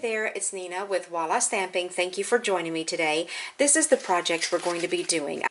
there, it's Nina with Walla Stamping. Thank you for joining me today. This is the project we're going to be doing.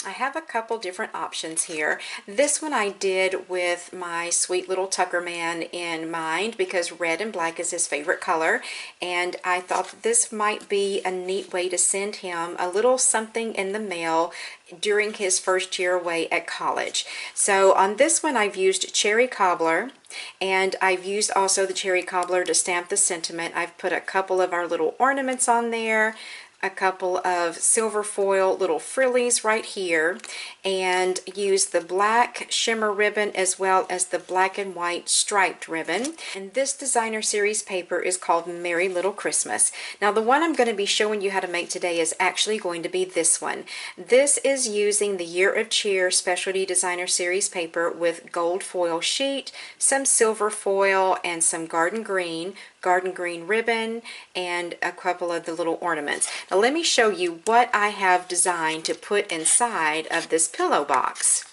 I have a couple different options here. This one I did with my sweet little Tucker man in mind because red and black is his favorite color, and I thought that this might be a neat way to send him a little something in the mail during his first year away at college. So on this one I've used cherry cobbler, and I've used also the cherry cobbler to stamp the sentiment. I've put a couple of our little ornaments on there, a couple of silver foil little frillies right here, and use the black shimmer ribbon as well as the black and white striped ribbon. And this designer series paper is called Merry Little Christmas. Now the one I'm going to be showing you how to make today is actually going to be this one. This is using the Year of Cheer Specialty Designer Series paper with gold foil sheet, some silver foil, and some garden green ribbon, and a couple of the little ornaments. Now let me show you what I have designed to put inside of this pillow box.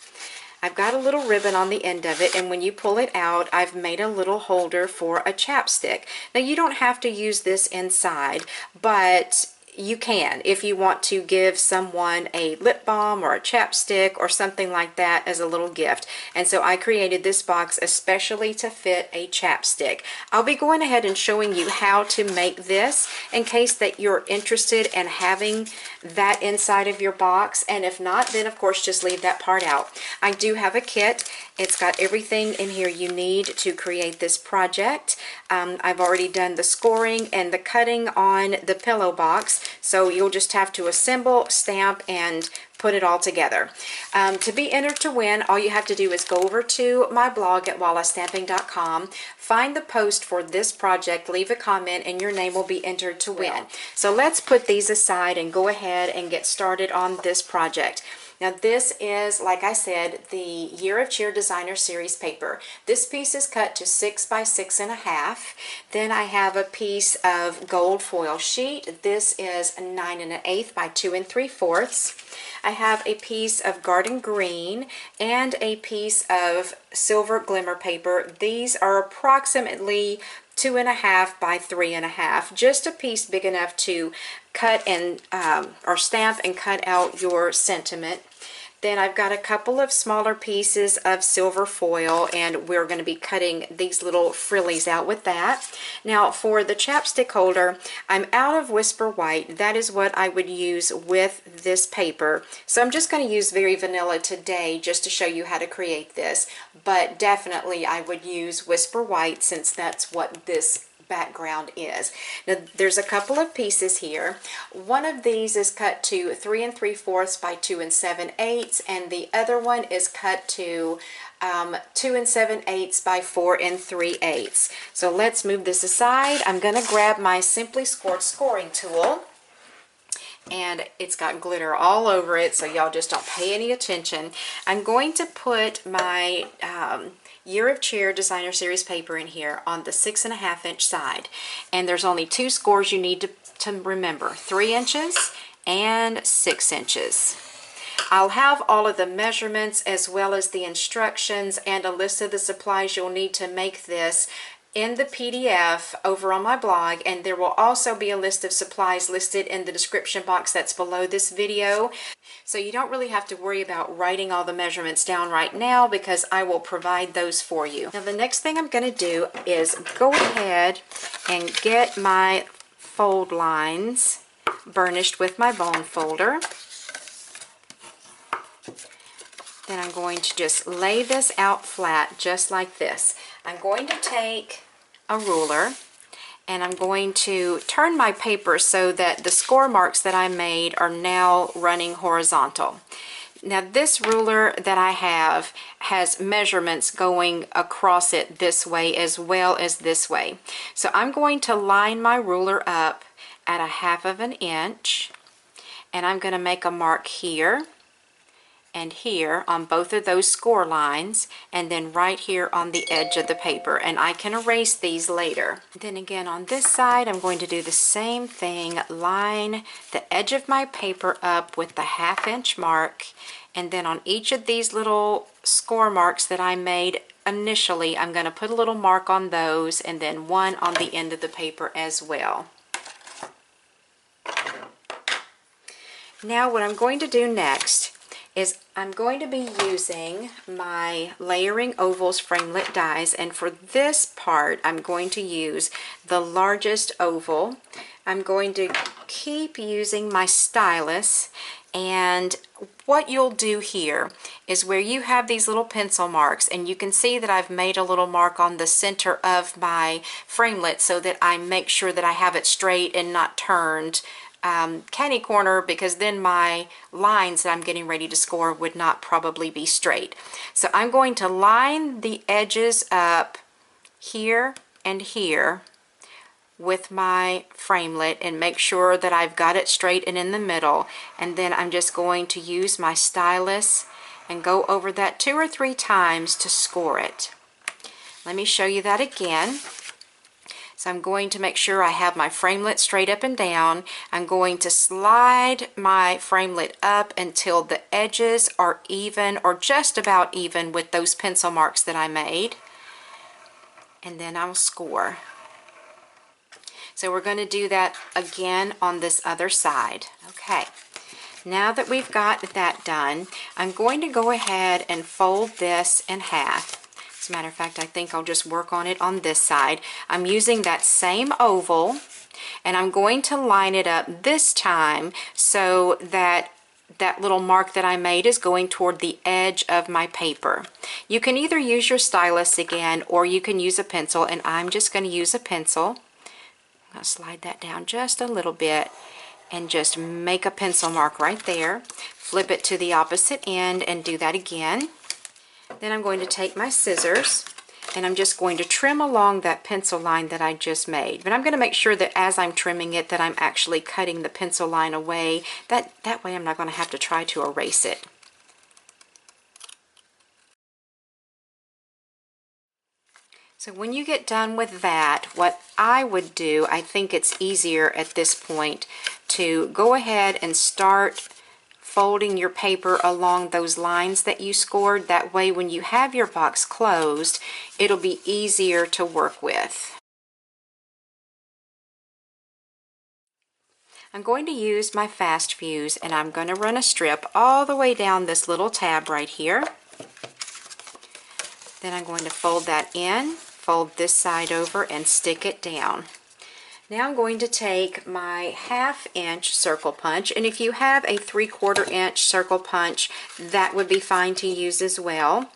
I've got a little ribbon on the end of it, and when you pull it out, I've made a little holder for a chapstick. Now you don't have to use this inside, but you can if you want to give someone a lip balm or a chapstick or something like that as a little gift. And so I created this box especially to fit a chapstick. I'll be going ahead and showing you how to make this in case that you're interested in having that inside of your box, and if not, then of course just leave that part out. I do have a kit. It's got everything in here you need to create this project. I've already done the scoring and the cutting on the pillow box, so you'll just have to assemble, stamp, and put it all together. To be entered to win, all you have to do is go over to my blog at wallastamping.com, find the post for this project, leave a comment, and your name will be entered to win. So let's put these aside and go ahead and get started on this project. Now this is, like I said, the Year of Cheer Designer Series paper. This piece is cut to 6 by 6.5. Then I have a piece of gold foil sheet. This is 9 1/8 by 2 3/4. I have a piece of garden green and a piece of silver glimmer paper. These are approximately 2.5 by 3.5, just a piece big enough to cut and or stamp and cut out your sentiment. Then I've got a couple of smaller pieces of silver foil, and we're going to be cutting these little frillies out with that. Now for the chapstick holder, I'm out of Whisper White. That is what I would use with this paper. So I'm just going to use Very Vanilla today just to show you how to create this. But definitely I would use Whisper White since that's what this background is. Now there's a couple of pieces here. One of these is cut to 3 3/4 by 2 7/8, and the other one is cut to 2 7/8 by 4 3/8. So let's move this aside. I'm going to grab my Simply Scored scoring tool, and it's got glitter all over it, so y'all just don't pay any attention. I'm going to put my Year of Cheer Designer Series paper in here on the 6.5 inch side, and there's only two scores you need to remember: 3 inches and 6 inches. I'll have all of the measurements as well as the instructions and a list of the supplies you'll need to make this in the PDF over on my blog, and there will also be a list of supplies listed in the description box that's below this video. So you don't really have to worry about writing all the measurements down right now because I will provide those for you. Now the next thing I'm going to do is go ahead and get my fold lines burnished with my bone folder. Then I'm going to just lay this out flat just like this. I'm going to take a ruler and I'm going to turn my paper so that the score marks that I made are now running horizontal. Now this ruler that I have has measurements going across it this way as well as this way. So I'm going to line my ruler up at 1/2 inch, and I'm going to make a mark here and here on both of those score lines, and then right here on the edge of the paper, and I can erase these later. Then again on this side I'm going to do the same thing, line the edge of my paper up with the 1/2 inch mark, and then on each of these little score marks that I made initially I'm going to put a little mark on those and then one on the end of the paper as well. Now what I'm going to do next is I'm going to be using my Layering Ovals framelit dies, and for this part I'm going to use the largest oval. I'm going to keep using my stylus, and what you'll do here is where you have these little pencil marks, and you can see that I've made a little mark on the center of my framelit so that I make sure that I have it straight and not turned catty corner, because then my lines that I'm getting ready to score would not probably be straight. So I'm going to line the edges up here and here with my framelit and make sure that I've got it straight and in the middle, and then I'm just going to use my stylus and go over that 2 or 3 times to score it. Let me show you that again. So I'm going to make sure I have my framelit straight up and down. I'm going to slide my framelit up until the edges are even or just about even with those pencil marks that I made. And then I'll score. So we're going to do that again on this other side. Okay. Now that we've got that done, I'm going to go ahead and fold this in half. As a matter of fact, I think I'll just work on it on this side. I'm using that same oval, and I'm going to line it up this time so that that little mark that I made is going toward the edge of my paper. You can either use your stylus again, or you can use a pencil, and I'm just going to use a pencil. I'm going to slide that down just a little bit and just make a pencil mark right there. Flip it to the opposite end and do that again. Then I'm going to take my scissors and I'm just going to trim along that pencil line that I just made. But I'm going to make sure that as I'm trimming it that I'm actually cutting the pencil line away. That way I'm not going to have to try to erase it. So when you get done with that, what I would do, I think it's easier at this point to go ahead and start folding your paper along those lines that you scored. That way when you have your box closed, it'll be easier to work with. I'm going to use my fast fuse, and I'm going to run a strip all the way down this little tab right here. Then I'm going to fold that in, fold this side over, and stick it down. Now I'm going to take my 1/2 inch circle punch, and if you have a 3/4 inch circle punch, that would be fine to use as well.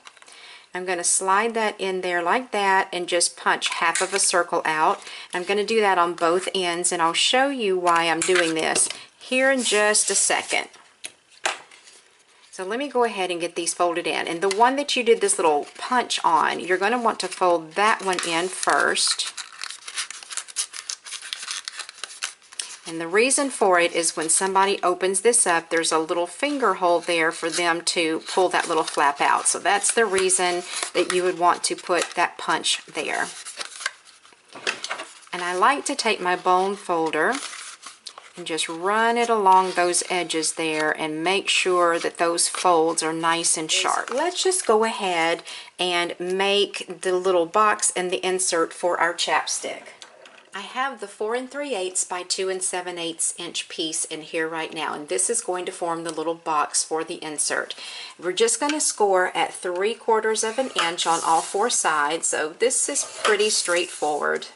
I'm going to slide that in there like that and just punch 1/2 of a circle out. I'm going to do that on both ends, and I'll show you why I'm doing this here in just a second. So let me go ahead and get these folded in. And the one that you did this little punch on, you're going to want to fold that one in first. And the reason for it is when somebody opens this up, there's a little finger hole there for them to pull that little flap out. So that's the reason that you would want to put that punch there. And I like to take my bone folder and just run it along those edges there and make sure that those folds are nice and sharp. Let's just go ahead and make the little box and the insert for our chapstick. I have the 4 3/8 by 2 7/8 inch piece in here right now, and this is going to form the little box for the insert. We're just going to score at 3/4 of an inch on all 4 sides, so this is pretty straightforward.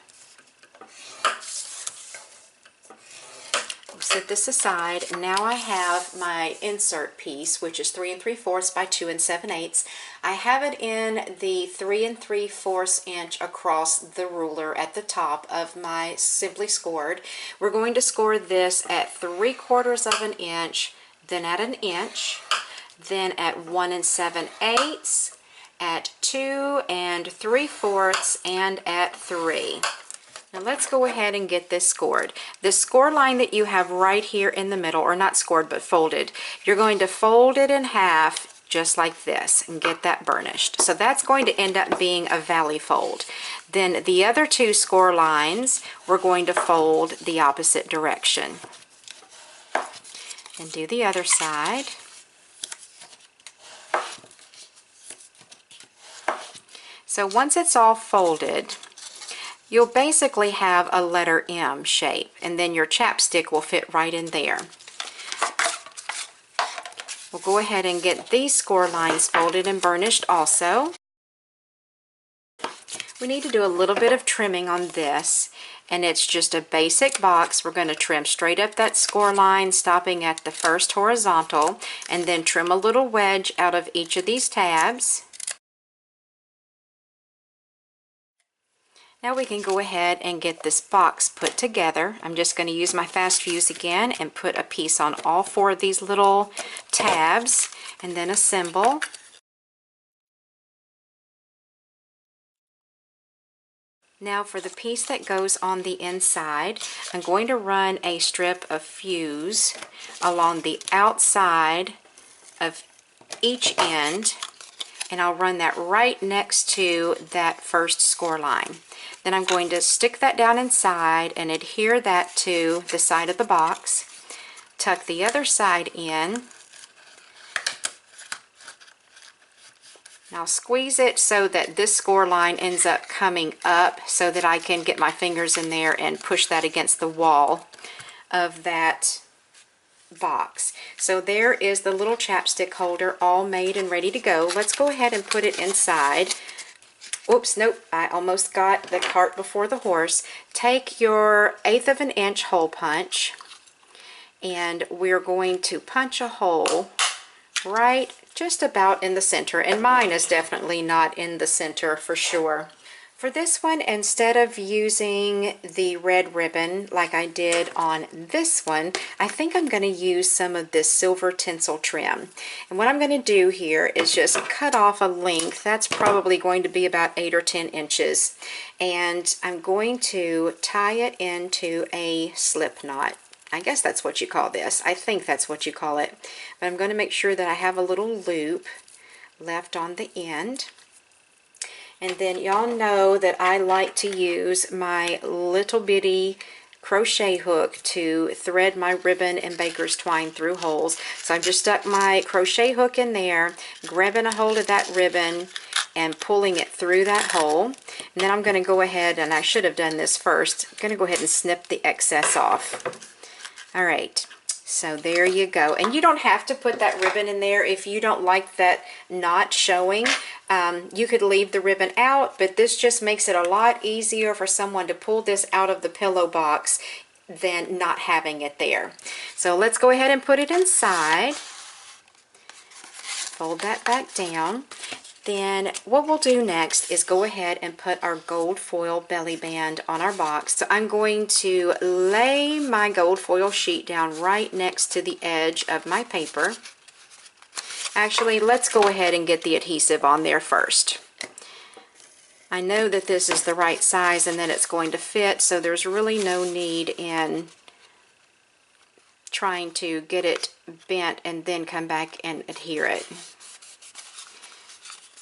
Set this aside. Now I have my insert piece, which is 3 3/4 by 2 7/8. I have it in the 3 3/4 inch across the ruler at the top of my Simply Scored. We're going to score this at 3/4 of an inch, then at an inch, then at 1 7/8, at 2 3/4, and at 3. Now let's go ahead and get this scored. The score line that you have right here in the middle, or not scored but folded, you're going to fold it in half just like this and get that burnished. So that's going to end up being a valley fold. Then the other 2 score lines, we're going to fold the opposite direction. And do the other side. So once it's all folded, you'll basically have a letter M shape, and then your chapstick will fit right in there. We'll go ahead and get these score lines folded and burnished also. We need to do a little bit of trimming on this, and it's just a basic box. We're going to trim straight up that score line, stopping at the first horizontal, and then trim a little wedge out of each of these tabs. Now we can go ahead and get this box put together. I'm just going to use my fast fuse again and put a piece on all 4 of these little tabs, and then assemble. Now for the piece that goes on the inside, I'm going to run a strip of fuse along the outside of each end, and I'll run that right next to that first score line. Then I'm going to stick that down inside and adhere that to the side of the box. Tuck the other side in. Now squeeze it so that this score line ends up coming up so that I can get my fingers in there and push that against the wall of that box. So there is the little chapstick holder all made and ready to go. Let's go ahead and put it inside. Oops, nope, I almost got the cart before the horse. Take your 1/8 of an inch hole punch, and we're going to punch a hole right just about in the center, and mine is definitely not in the center for sure. For this one, instead of using the red ribbon like I did on this one, I think I'm going to use some of this silver tinsel trim. And what I'm going to do here is just cut off a length. That's probably going to be about 8 or 10 inches. And I'm going to tie it into a slip knot. I guess that's what you call this. I think that's what you call it. But I'm going to make sure that I have a little loop left on the end. And then y'all know that I like to use my little bitty crochet hook to thread my ribbon and baker's twine through holes. So I've just stuck my crochet hook in there, grabbing a hold of that ribbon and pulling it through that hole. And then I'm going to go ahead, and I should have done this first, I'm going to go ahead and snip the excess off. Alright, so there you go. And you don't have to put that ribbon in there if you don't like that knot showing. You could leave the ribbon out, but this just makes it a lot easier for someone to pull this out of the pillow box than not having it there. So let's go ahead and put it inside. Fold that back down. Then what we'll do next is go ahead and put our gold foil belly band on our box. So I'm going to lay my gold foil sheet down right next to the edge of my paper. Actually, let's go ahead and get the adhesive on there first. I know that this is the right size and that it's going to fit, so there's really no need in trying to get it bent and then come back and adhere it.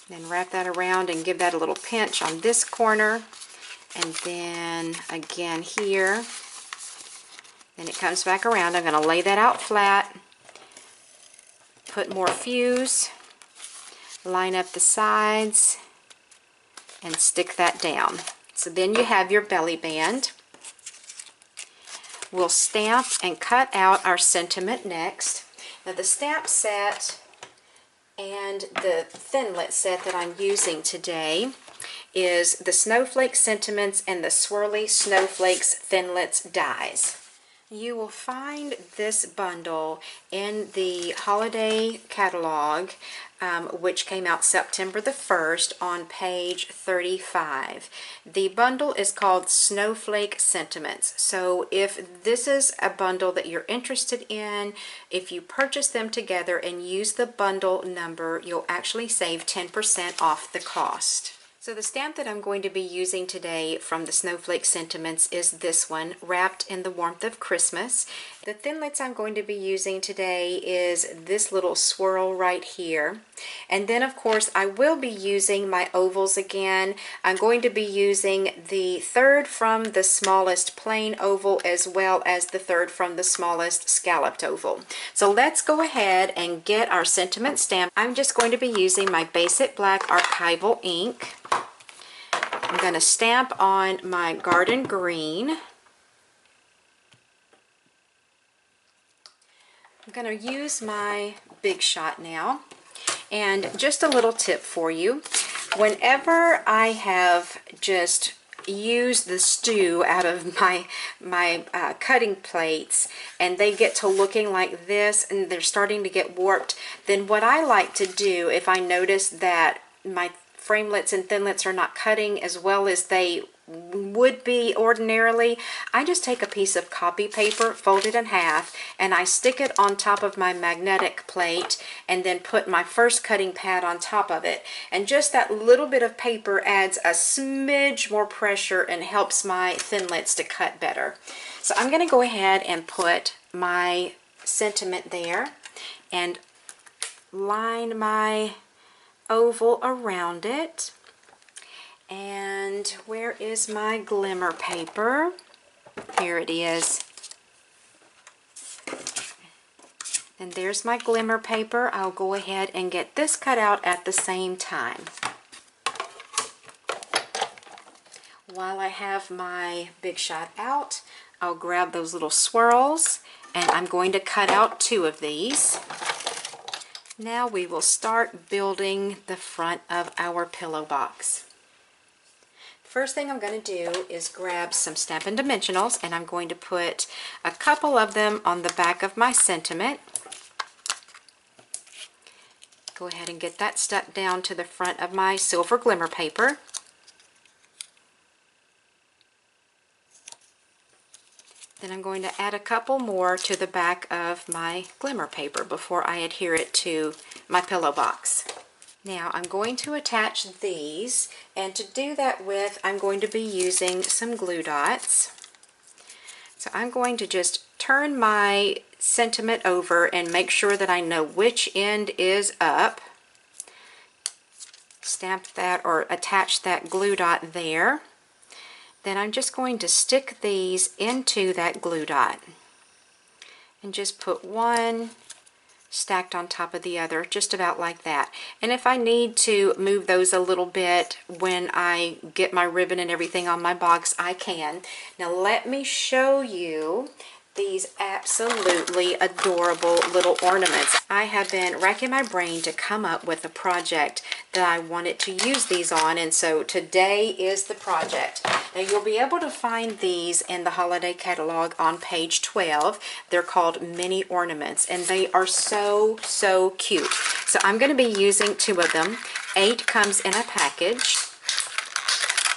Then wrap that around and give that a little pinch on this corner, and then again here. Then it comes back around. I'm going to lay that out flat, put more fuse, line up the sides, and stick that down. So then you have your belly band. We'll stamp and cut out our sentiment next. Now the stamp set and the thinlet set that I'm using today is the Snowflake Sentiments and the Swirly Snowflakes Thinlets dies. You will find this bundle in the holiday catalog, which came out September the 1st on page 35. The bundle is called Snowflake Sentiments. So if this is a bundle that you're interested in, if you purchase them together and use the bundle number, you'll actually save 10% off the cost. So the stamp that I'm going to be using today from the Snowflake Sentiments is this one, Wrapped in the Warmth of Christmas. The thinlets I'm going to be using today is this little swirl right here. And then of course I will be using my ovals again. I'm going to be using the third from the smallest plain oval as well as the third from the smallest scalloped oval. So let's go ahead and get our sentiment stamp. I'm just going to be using my basic black archival ink. I'm going to stamp on my garden green. I'm going to use my Big Shot now. And just a little tip for you. Whenever I have just used the stew out of my cutting plates and they get to looking like this and they're starting to get warped, then what I like to do, if I notice that my framelits and thinlits are not cutting as well as they would be ordinarily, I just take a piece of copy paper, fold it in half, and I stick it on top of my magnetic plate and then put my first cutting pad on top of it. And just that little bit of paper adds a smidge more pressure and helps my thinlits to cut better. So I'm going to go ahead and put my sentiment there and line my oval around it. And where is my glimmer paper? Here it is. And there's my glimmer paper. I'll go ahead and get this cut out at the same time. While I have my Big Shot out, I'll grab those little swirls and I'm going to cut out 2 of these. Now we will start building the front of our pillow box. First thing I'm going to do is grab some Stampin' Dimensionals, and I'm going to put a couple of them on the back of my sentiment. Go ahead and get that stuck down to the front of my silver glimmer paper. Then I'm going to add a couple more to the back of my glimmer paper before I adhere it to my pillow box. Now I'm going to attach these, and to do that with, I'm going to be using some glue dots. So I'm going to just turn my sentiment over and make sure that I know which end is up. Stamp that or attach that glue dot there. Then I'm just going to stick these into that glue dot and just put one stacked on top of the other, just about like that. And if I need to move those a little bit when I get my ribbon and everything on my box, I can. Now let me show you these absolutely adorable little ornaments. I have been racking my brain to come up with a project that I wanted to use these on, and so today is the project. Now you'll be able to find these in the holiday catalog on page 12. They're called Mini Ornaments, and they are so cute. So I'm going to be using 2 of them. 8 comes in a package.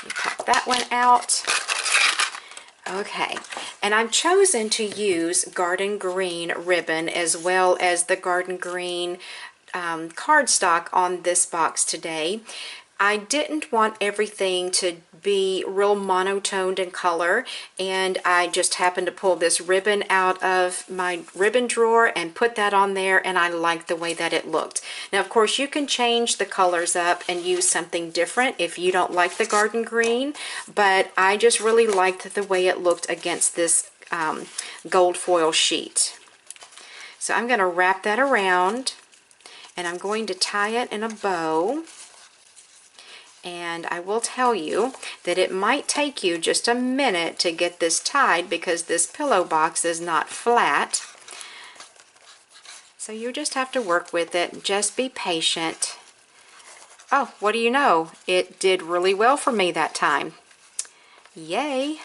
Let me pop that one out. Okay, and I've chosen to use garden green ribbon as well as the garden green cardstock on this box today. I didn't want everything to be real monotoned in color, and I just happened to pull this ribbon out of my ribbon drawer and put that on there, and I liked the way that it looked. Now of course you can change the colors up and use something different if you don't like the garden green, but I just really liked the way it looked against this gold foil sheet. So I'm going to wrap that around, and I'm going to tie it in a bow. And I will tell you that it might take you just a minute to get this tied because this pillow box is not flat. So you just have to work with it. Just be patient. Oh, what do you know? It did really well for me that time. Yay!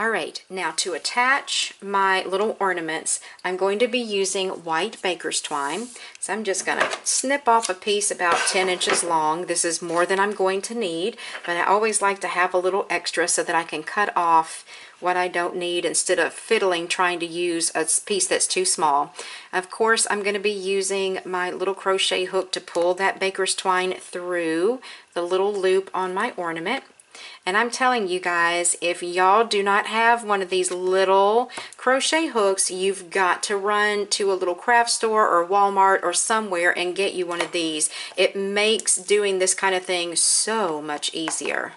Alright, now to attach my little ornaments, I'm going to be using white baker's twine. So I'm just going to snip off a piece about 10 inches long. This is more than I'm going to need, but I always like to have a little extra so that I can cut off what I don't need instead of fiddling trying to use a piece that's too small. Of course, I'm going to be using my little crochet hook to pull that baker's twine through the little loop on my ornament. And I'm telling you guys, if y'all do not have one of these little crochet hooks, you've got to run to a little craft store or Walmart or somewhere and get you one of these. It makes doing this kind of thing so much easier.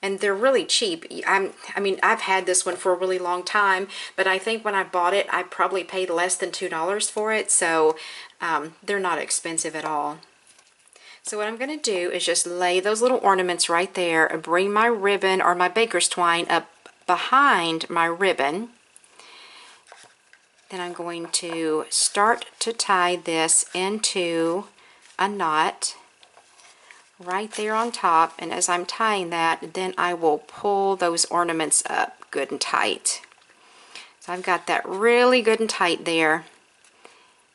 and they're really cheap. I mean, I've had this one for a really long time, but I think when I bought it, I probably paid less than $2 for it, so they're not expensive at all. So what I'm going to do is just lay those little ornaments right there and bring my ribbon or my baker's twine up behind my ribbon. Then I'm going to start to tie this into a knot right there on top, and as I'm tying that, then I will pull those ornaments up good and tight. So I've got that really good and tight there.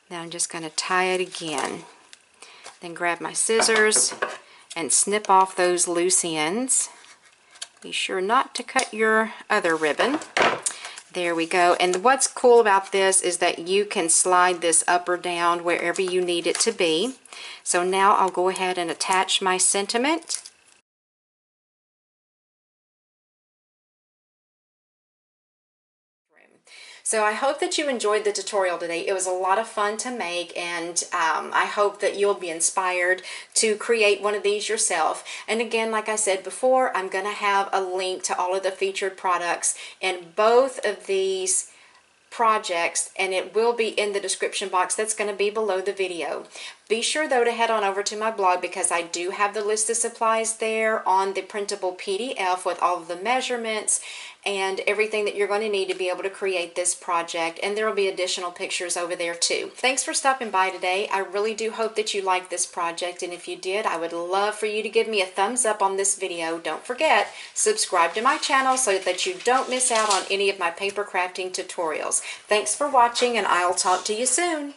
Then I'm just going to tie it again. Then grab my scissors and snip off those loose ends. Be sure not to cut your other ribbon. There we go. And what's cool about this is that you can slide this up or down wherever you need it to be. So now I'll go ahead and attach my sentiment. So I hope that you enjoyed the tutorial today. It was a lot of fun to make, and I hope that you'll be inspired to create one of these yourself. And again, like I said before, I'm going to have a link to all of the featured products in both of these projects, and it will be in the description box that's going to be below the video. Be sure though to head on over to my blog, because I do have the list of supplies there on the printable PDF with all of the measurements and everything that you're going to need to be able to create this project, and there will be additional pictures over there too. Thanks for stopping by today. I really do hope that you liked this project, and if you did, I would love for you to give me a thumbs up on this video. Don't forget, subscribe to my channel so that you don't miss out on any of my paper crafting tutorials. Thanks for watching, and I'll talk to you soon.